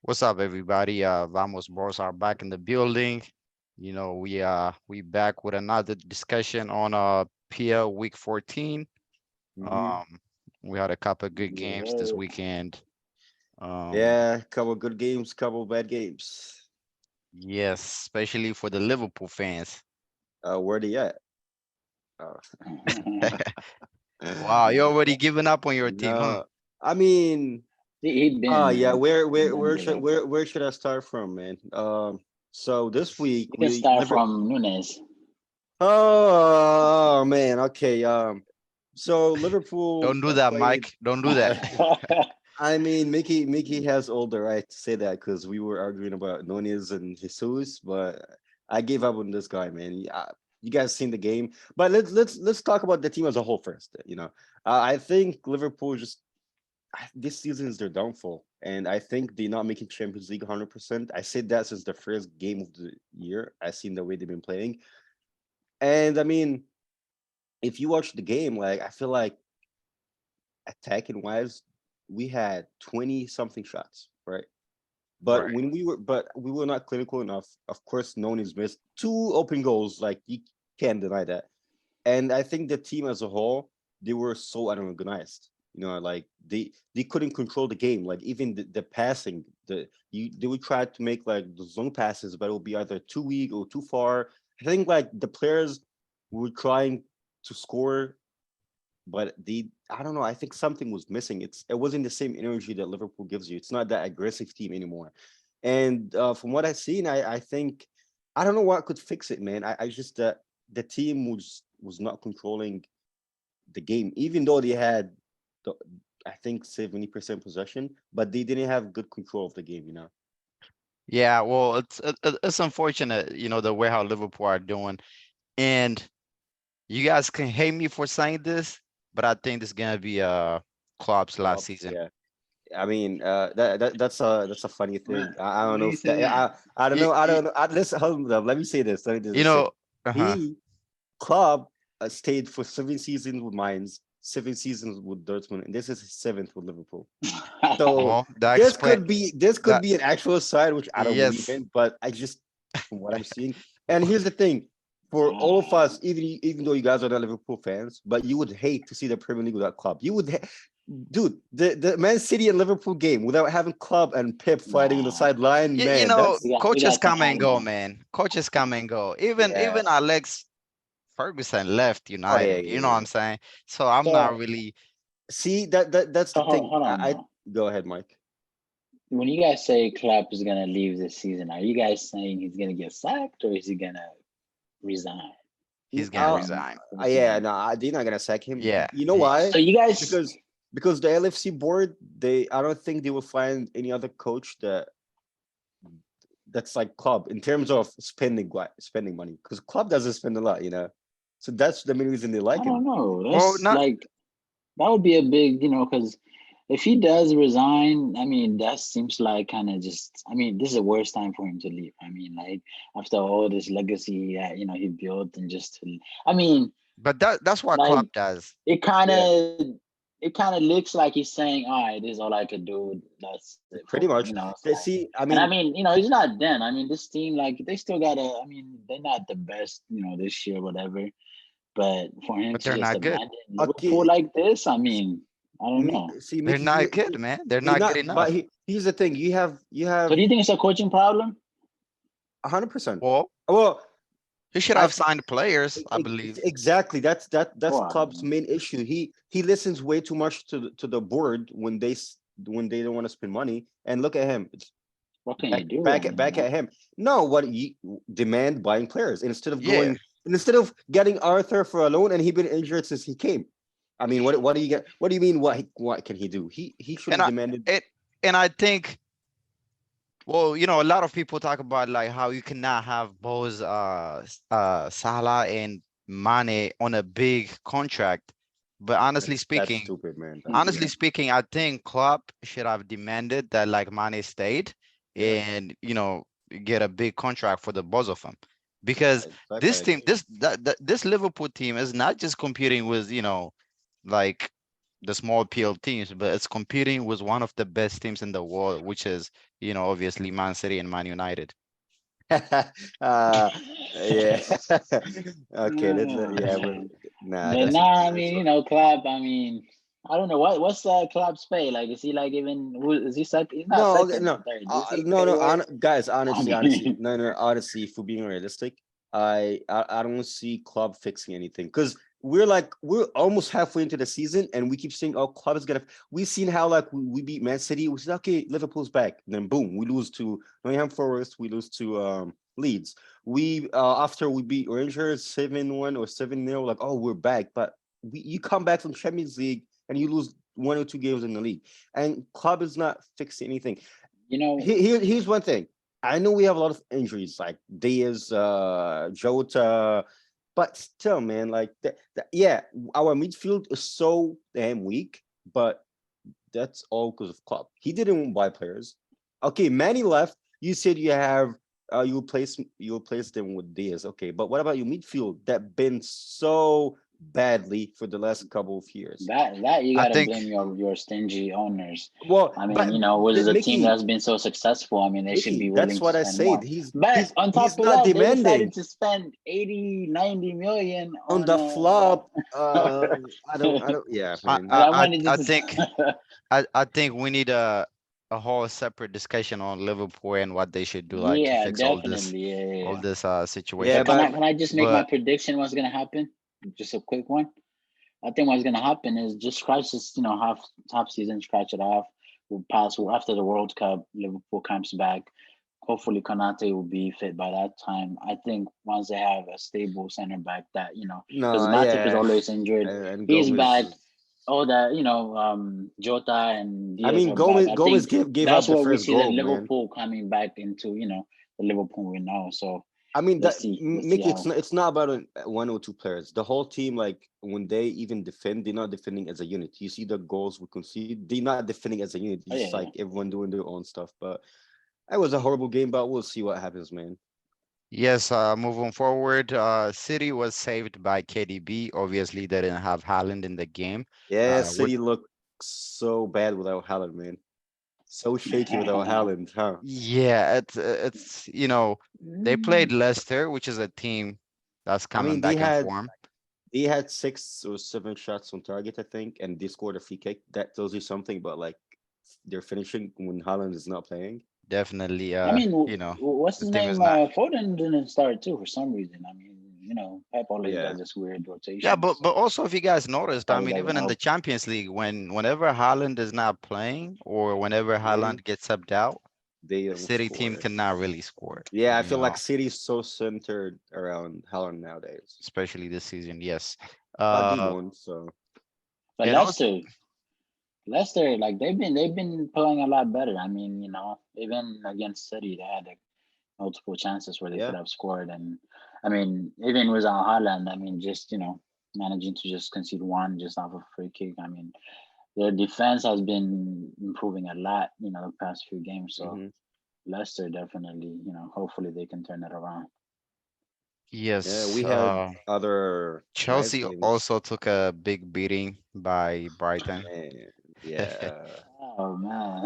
What's up, everybody? Vamos Bros are back in the building. We back with another discussion on PL Week 14. hmm Um, we had a couple of good games this Yeah. weekend. Um, Yeah, couple good games, couple bad games. yes, especially for the Liverpool fans. Where they at? Uh, Wow, you already given up on your team, huh? no, I mean, He been, yeah. man. Where He where been where give should up. where should I start from, man? So this week You can we start liver. from Nunes. Oh man, okay. So Liverpool Don't do that, played. Mike. Don't do that. I mean, Mickey has all the right to say that because we were arguing about Nunez and Jesus, but I gave up on this guy, man. Yeah, you guys seen the game, but let's talk about the team as a whole first. I think Liverpool just this season is their downfall, and I think they're not making Champions League 100%. I said that since the first game of the year. I seen the way they've been playing, and I mean, if you watch the game, like I feel like attacking wise, we had 20 something shots, right? But Right. when we were not clinical enough. Of course, no one is missed two open goals. Like you can't deny that. And I think the team as a whole, they were so unorganized. Like they couldn't control the game. Like even the passing, they would try to make like the zone passes, but it would be either too weak or too far. I think like the players were trying to score, but I don't know. I think something was missing. It wasn't the same energy that Liverpool gives you. It's not that aggressive team anymore. And from what I've seen, I think I don't know what could fix it, man. I just the team was not controlling the game, even though they had the, I think 70% possession, but they didn't have good control of the game. Yeah, well, it's unfortunate, the way how Liverpool are doing. And you guys can hate me for saying this, but I think this is gonna be Klopp's last Klopp, season. yeah. I mean, that's a funny When thing. I don't when know you if say that. that, I don't You, know. I you, don't know. Listen, hold up. Let me say this. Let me do you this. know, uh-huh. He Club stayed for 7 seasons with Mainz, 7 seasons with Dortmund, and this is his seventh with Liverpool. So Well, that this explain could be this could that. be an actual side, which I don't believe Yes. in, but I just from what I'm seeing. And here's the thing: for all of us, even though you guys are not Liverpool fans, but you would hate to see the Premier League without Club. Dude, the Man City and Liverpool game without having Club and Pep fighting on the nah, sideline, You man, know, that's we coaches got some come and go, animal. man. Coaches come and go. Even yeah. even Alex Ferguson left Oh yeah, United. You know yeah, what yeah. I'm saying? So I'm not So, really. See that's the thing. hold on I now. go ahead, Mike. When you guys say Klopp is gonna leave this season, are you guys saying he's gonna get sacked or is he gonna resign? He's gonna Uh, resign. yeah, Resign. no, they're not gonna sack him. Yeah. You know why? So you guys, Because because the LFC board, I don't think they will find any other coach that's like Club in terms of spending money. Because Club doesn't spend a lot. So that's the main reason they I like don't him. know. Well, That's not. like that would be a big, because if he does resign, I mean, that seems like kind of just. I mean, this is the worst time for him to leave. I mean, like after all this legacy that he built, and just to, I mean, But that's what like Klopp does. it kind Yeah, of it kind of looks like he's saying, "All right, this is all I could do. That's it for pretty me." much. It's They like, see. I and I mean, mean, he's not done. I mean, this team, like, they still gotta. I mean, they're not the best, this year, whatever. But for him But to they're just not good. abandon Liverpool okay. like this, I mean, I don't know. See, They're Mickey, not good, man. They're he not good not. But enough. here's the thing: you So have do you think it's a coaching problem? 100%. Well, Well, he should I have signed players, I believe. Exactly. That's Well, club's main issue. He listens way too much to the board when when they don't want to spend money. And look at him. It's what can you do? I back mean, at him. No, what he demand buying players Yeah. instead of getting Arthur for a loan, and he been injured since he came. I mean, what do you get? What do you mean? What can he do? He should And have I demanded. it and I think, well, a lot of people talk about like how you cannot have both Salah and Mane on a big contract. But That's stupid, man. That's honestly stupid. speaking, I think Klopp should have demanded that like Mane stayed Yeah, and get a big contract for the both of them. Because I this team, agree. this Liverpool team is not just competing with, like the small PL teams, but it's competing with one of the best teams in the world, which is, obviously Man City and Man United. uh, yeah. Okay, that's Oh, yeah, but man. nah, But that's nah, I that's mean, Klopp, I mean, I don't know what's Klopp's pay like. Is he like even is he second? He's not no, okay, second no, or third. Is he no, pay no. wise? Guys, I honestly, mean, no, no. Honestly, if we're being realistic, I don't see Club fixing anything because we're almost halfway into the season and we keep saying, "Oh, Club is gonna." We've seen how like we beat Man City. We said, "Okay, Liverpool's back." Then boom, we lose to Nottingham Forest. We lose to Leeds. We after we beat Rangers 7-1 or 7-0, like, oh, we're back. But you come back from Champions League and you lose 1 or 2 games in the league, and club is not fixing anything. you know, Here's one thing. I know we have a lot of injuries like Diaz, Jota, but still, man, like yeah, our midfield is so damn weak, but that's all because of Klopp. He didn't buy players. Okay, Manny left. You said you have you replace them with Diaz. Okay, but what about your midfield that been so badly for the last couple of years? that you I gotta think, blame your stingy owners. Well, I mean, but which is a team Mickey, that's been so successful. I mean, they should Mickey, be that's willing to what I spend said. more. He's But he's on he's top of not that, they decided demanding to spend 80, 90 million on on the flop. I don't. Yeah, I, man. and I, I I wanted I just think, I think we need a whole separate discussion on Liverpool and what they should do, like to yeah, fix definitely. Yeah, yeah, all yeah. this Yeah, But situation. but can I just make my But prediction what's gonna happen? Just a quick one. I think what's gonna happen is just scratch this, half season, scratch it off. We'll pass after the World Cup. Liverpool comes back. Hopefully, Konate will be fit by that time. I think once they have a stable center back, that because no, Matip is yeah, always injured, and he's Gomez. back. All that Jota and I Diaz mean, are back. I Gomez think gave up that's the where we first see the goal, man. Liverpool coming back into the Liverpool we know. So I mean, that let's see Mickey, how. it's not about 1 or 2 players. The whole team, like when they even defend, they're not defending as a unit. You see the goals we concede, they're not defending as a unit. It's Oh just yeah, like yeah. everyone doing their own stuff. But that was a horrible game. But we'll see what happens, man. yes, moving forward, City was saved by KDB. Obviously, they didn't have Haaland in the game. Yeah, What? City looked so bad without Haaland, man. So shaky without Haaland, huh? Yeah, it's they played Leicester, which is a team that's I coming mean, back in form. they had 6 or 7 shots on target, I think, and they scored a free kick. That tells you something about like they're finishing when Haaland is not playing. Definitely, I mean, what's the his team is name? not. Foden didn't start too for some reason. I mean, Pep always Yeah, does this weird Yeah, rotation, but so also if you guys noticed, I probably mean, doesn't even in the help. Champions League, whenever Haaland is not playing or whenever hmm Haaland gets subbed out, they the don't City team score. cannot really score. Yeah, I feel like City's so centered around Haaland nowadays, Especially this season. Yes. but they Uh, won. So But and also, Leicester, like they've been playing a lot better. I mean, even against City, they had multiple chances where they yeah, could have scored, and I mean, even without Haaland, I mean, just managing to just concede one just off a free kick. I mean, their defense has been improving a lot, the past few games. So hmm Leicester definitely, hopefully they can turn it around. yeah. yes, We had other nice Chelsea games. also took a big beating by Brighton. Man, yeah. Oh man,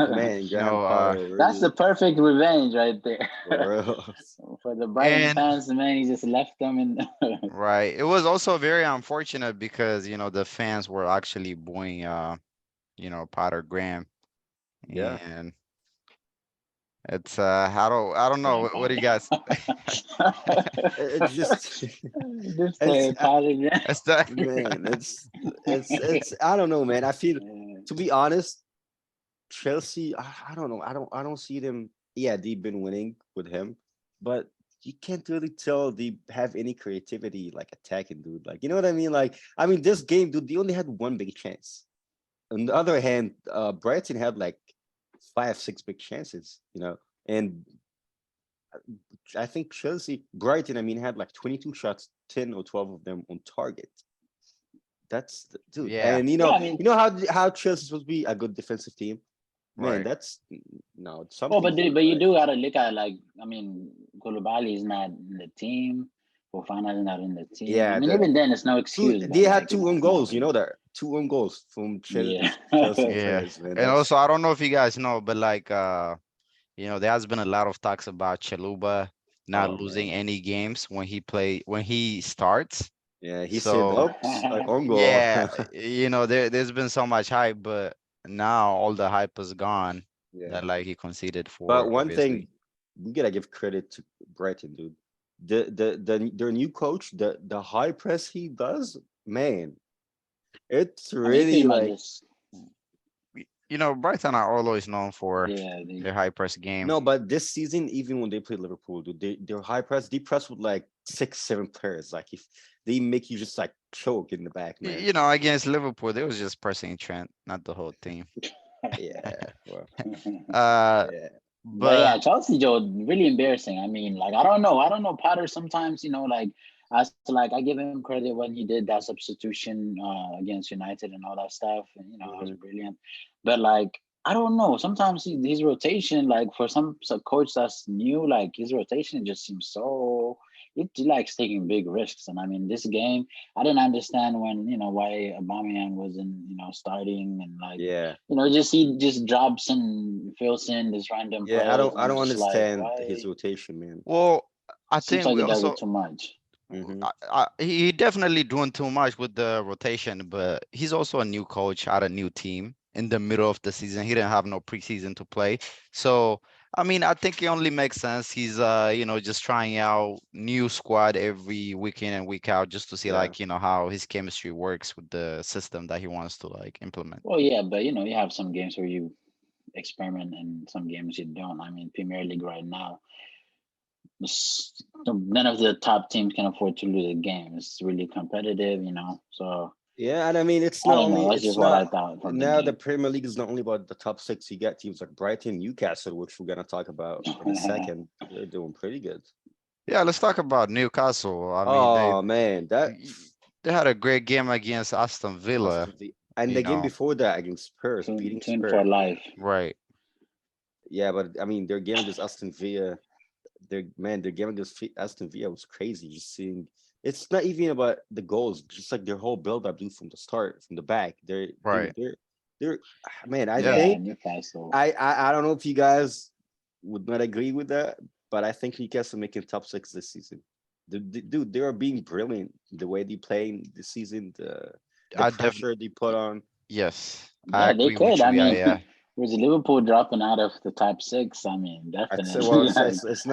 Man, You Graham know, Potter that's the really perfect revenge right there. for real. For the Brighton and fans, man, he just left them in. right, it was also very unfortunate because the fans were actually booing Potter Graham, Yeah. and it's I don't know what do you guys. It's just Just it's apologize. It's the man, it's I don't know, man. I feel to be honest, Chelsea, I don't know. I don't see them. Yeah, they've been winning with him, but you can't really tell they have any creativity like attacking, dude. Like, you know what I mean? Like, I mean, this game, dude, they only had one big chance. On the other hand, Brighton had like 5, 6 big chances, and I think Chelsea, Brighton, I mean, had like 22 shots, 10 or 12 of them on target. Dude. yeah. And Yeah, I mean, how Chelsea's supposed to be a good defensive team. Man, Right. that's no well, but something's not you right. do gotta look at, like, I mean, Koulibaly is not in the team. Fofana's not in the team. I Yeah, mean, the even then, it's no two excuse. they But had like, two own it's not goals. You really. know that, two own goals from Yeah. Chelsea Yeah. players, man. And That's also, I don't know if you guys know, but like, there has been a lot of talks about Chaluba not oh losing man. any games when he starts. Yeah, he said, So "Oops, own goal." yeah, there's been so much hype, but now all the hype is gone Yeah. that like he conceded But for, one obviously. thing we gotta give credit to Brighton, dude. Their new coach, the high press he does, man, it's I mean, really pretty much like just Brighton are always known for yeah. They, their high press game. no, but this season, even when they play Liverpool, dude, their high press, they press with like 6, 7 players. Like if they make you just like choke in the back, man. Against Liverpool, they was just pressing Trent, not the whole team. Yeah, well, Uh, yeah, But but yeah, Chelsea Joe really embarrassing. I mean, like I don't know. I don't know Potter sometimes, like I give him credit when he did that substitution against United and all that stuff. And that was mhm, brilliant. But like I don't know. Sometimes his rotation, like for some coach that's new, like his rotation just seems so he likes taking big risks. And I mean this game, I didn't understand when, why Aubameyang wasn't, starting and like yeah, just he just drops and fills in these random yeah. players, I and I'm don't just like, understand his why? rotation, man. well, I Seems think like we he does it also too much. Hmm. he definitely doing too much with the rotation, but he's also a new coach at a new team in the middle of the season. He didn't have no preseason to play. So, I mean, I think it only makes sense. He's just trying out new squad every week in and week out just to see Yeah, like, how his chemistry works with the system that he wants to like implement. Well, yeah, but you have some games where you experiment and some games you don't. I mean, Premier League right now, none of the top teams can afford to lose a game. It's really competitive, So yeah, and I mean, it's I not don't only know. That's it's just what I not thought from the now the game. Premier League is not only about the top six. You got teams like Brighton, Newcastle, which we're gonna talk about in a second. They're doing pretty good. Yeah, let's talk about Newcastle. I mean, Oh man, that they had a great game against Aston Villa, and you the game know. before that against Spurs, beating Tune for Spurs. life. Right. Yeah, but I mean, their game against Aston Villa, their game against Aston Villa was crazy. Just seeing, it's not even about the goals, just like their whole build up, dude, from the start, from the back. Right. They're, man. I Yeah. Yeah, think Newcastle. I don't know if you guys would not agree with that, but I think Newcastle making top six this season. Dude, they are being brilliant the way they play this season, the I def pressure they put on. Yes, I Yeah, they agree could. with you. I Yeah, mean, yeah. with Liverpool dropping out of the top six, I mean, I'd say, well, definitely, like,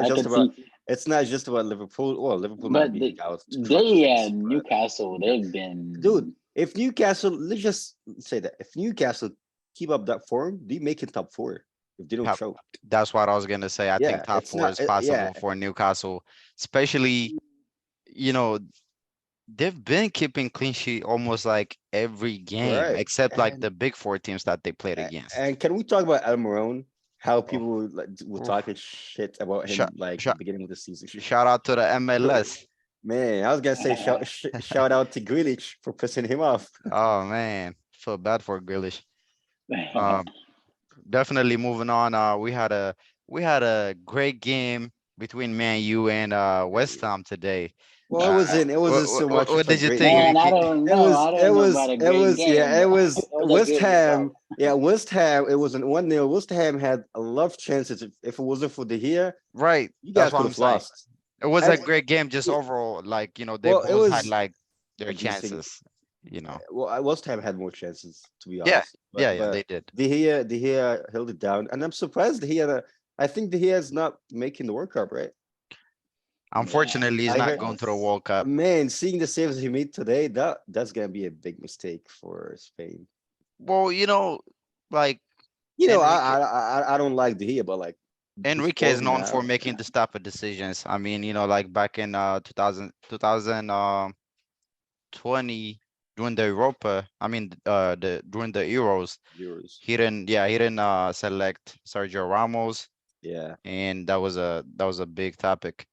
I could see. it's not just about Liverpool. Well, Liverpool not But being out to top they six, but Newcastle, they've dude, been. if Newcastle, let's just say that if Newcastle keep up that form, they make it top four if they don't Top, choke. that's what I was gonna say. I think Yeah, top it's four not. is Yeah, possible for Newcastle, especially, you know, they've been keeping clean sheet almost like every game, right. except like the big four teams that they played against. And can we talk about Almiron? How Oh, people like, were oof. talking shit about him Shout, like the shout, beginning of the season. shout out to the MLS. Man, I was gonna say shout out to Grealish for pissing him off. Oh man, feel bad for Grealish. Um, Definitely moving on. We had a great game between Man U and West Ham today. Well, Uh, it wasn't so much what of a did you great think, game. Man, I Ricky? don't know. I don't know about a It great was, yeah, game. it was It was a West good result. Ham. Yeah, West Ham. It was an 1-0. West Ham had a lot of chances. If it wasn't for De Gea, Right, you that's guys what could I'm have saying. lost. It was And a great game, just yeah, overall. Like, they well, it both had was like their a decent. chances. You know. West Ham had more chances to be Yeah, honest, yeah, yeah, but they did. De Gea held it down, and I'm surprised De Gea. I think De Gea is not making the World Cup, right? Yeah, Unfortunately, he's I not heard, going to the World Cup. man, seeing the saves he made today, that's gonna be a big mistake for Spain. Well, like You know, Enrique. I don't like the here, but like the Enrique is form known for now. making this type of decisions. I mean, like back in 2020 during the Europa, I mean the during the Euros, Euros. he didn't select Sergio Ramos, Yeah, and that was a big topic.